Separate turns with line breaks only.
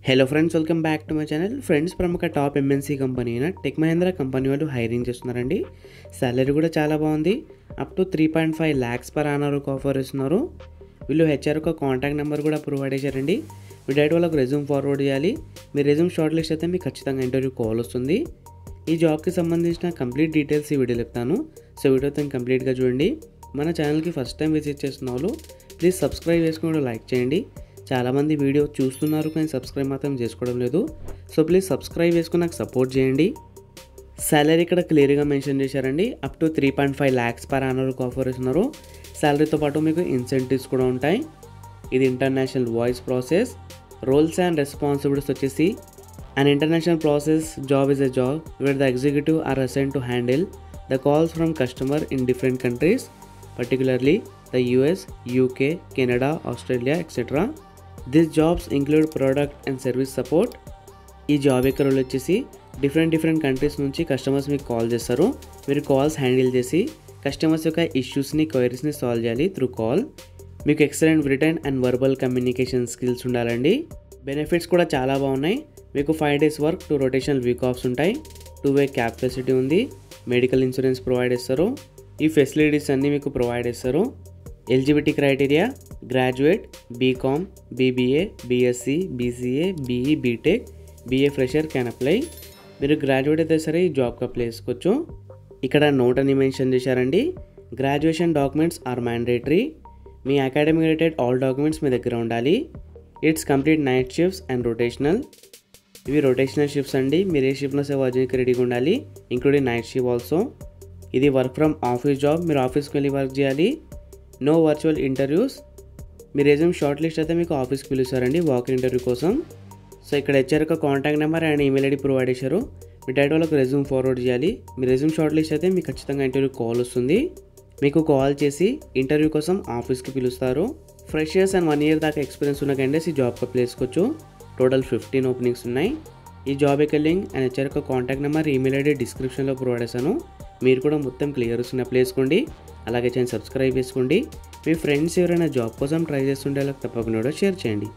Hello friends, welcome back to my channel. Friends, ప్రముఖ top MNC company అయిన tech Mahindra company వాళ్ళు hiring చేస్తున్నారండి. Salary కూడా చాలా బాగుంది. Up to 3.5 lakhs per annum offer ఇస్తున్నారు. వీళ్ళు హెచ్ఆర్ ఒక కాంటాక్ట్ నెంబర్ కూడా ప్రొవైడ్ చేశారండి. మీ డైరెక్ట్ వాళ్ళకి రెజ్యూమ్ ఫార్వర్డ్ చేయాలి. మీ రెజ్యూమ్ షార్ట్ లిస్ట్ అయితే మీకు ఖచ్చితంగా ఇంటర్వ్యూ కాల్ వస్తుంది. ఈ జాబ్కి సంబంధించిన కంప్లీట్ డీటెయిల్స్ ఈ వీడియో చెప్తాను. సో వీడియోతో కంప్లీట్గా చూడండి. మన ఛానల్కి ఫస్ట్ టైం విజిట్ చేస్తున్న వాళ్ళు ప్లీజ్ సబ్స్క్రైబ్ చేసుకుని లైక్ చేయండి. చాలామంది వీడియో చూస్తున్నారు కానీ సబ్స్క్రైబ్ మాత్రం చేసుకోవడం లేదు. సో ప్లీజ్ సబ్స్క్రైబ్ చేసుకుని నాకు సపోర్ట్ చేయండి. సాలరీ ఇక్కడ క్లియర్గా మెన్షన్ చేశారండి. Up to 3.5 lakhs per annum offer ఇస్తున్నారు. సాలరీతో పాటు మీకు ఇన్సెంటివ్స్ కూడా ఉంటాయి. ఇది international voice process. Roles and responsibilities వచ్చేసి an international process job is a job where the executive are assigned to handle the calls from customer in different countries, particularly the US, UK, Canada, Australia, etc. These jobs include product and service support. ఈ job యొక్క role వచ్చేసి different countries నుంచి customers మీకు call చేస్తారు. మీరు calls handle చేసి customers యొక్క ఇష్యూస్ని, క్వైరీస్ని సాల్వ్ చేయాలి త్రూ కాల్. మీకు excellent written and verbal communication skills ఉండాలండి. బెనిఫిట్స్ కూడా చాలా బాగున్నాయి. మీకు 5 days work, 2 rotational week offs ఉంటాయి. 2-way క్యాబ్ ఫెసిలిటీ ఉంది. మెడికల్ ఇన్సూరెన్స్ ప్రొవైడ్ చేస్తారు. ఈ ఫెసిలిటీస్ అన్నీ మీకు ప్రొవైడ్ చేస్తారు. Eligibility criteria graduate, BCom, BBA, BSc, BCA, BE, BTech, BA fresher can apply. మీరు గ్రాడ్యుయేట్ అయితే సరే ఈ జాబ్కి అప్లై చేసుకోవచ్చు. ఇక్కడ నోట్ అని మెన్షన్ చేశారండి. Graduation documents are mandatory. మీ అకాడమిక్ రిలేటెడ్ ఆల్ డాక్యుమెంట్స్ మీ దగ్గర ఉండాలి. It's complete night shifts and rotational. ఇవి రొటేషనల్ షిఫ్ట్స్ అండి. మీరు ఏ షిఫ్ట్లో సేవ వర్జన్కి రెడీగా ఉండాలి, ఇంక్లూడింగ్ నైట్ షిఫ్ట్ ఆల్సో. ఇది వర్క్ ఫ్రమ్ ఆఫీస్ జాబ్. మీరు ఆఫీస్కి వెళ్ళి వర్క్ చేయాలి. No virtual interviews. మీ రెజ్యూమ్ షార్ట్ లిస్ట్ అయితే మీకు ఆఫీస్కి పిలుస్తారండి వాక్ ఇంటర్వ్యూ కోసం. సో ఇక్కడ హెచ్ఆర్ ఒక contact number and email ID provide చేశారు. మీ డైరెక్ట్ వాళ్ళకి రెజ్యూమ్ ఫార్వర్డ్ చేయాలి. మీ రెజ్యూమ్ షార్ట్ లిస్ట్ అయితే మీకు ఖచ్చితంగా ఇంటర్వ్యూ కాల్ వస్తుంది. మీకు కాల్ చేసి ఇంటర్వ్యూ కోసం ఆఫీస్కి పిలుస్తారు. ఫ్రెషర్స్ అండ్ 1 year దాకా ఎక్స్పీరియన్స్ ఉన్న క్యాండిడేట్స్ ఈ జాబ్కి అప్లై చేసుకోవచ్చు. టోటల్ 15 ఓపెనింగ్స్ ఉన్నాయి. ఈ జాబ్ యొక్క లింక్ అండ్ హెచ్ఆర్ యొక్క కాంటాక్ట్ నెంబర్, ఈమెయిల్ ఐడి డిస్క్రిప్షన్లో ప్రొవైడ్ చేశాను. మీరు కూడా మొత్తం క్లియర్ వస్తున్న అప్లై చేసుకోండి. అలాగే ఛానల్ సబ్స్క్రైబ్ చేసుకోండి. మీ ఫ్రెండ్స్ ఎవరైనా జాబ్ కోసం ట్రై చేస్తుంటే వాళ్ళకి తప్పకుండా షేర్ చేయండి.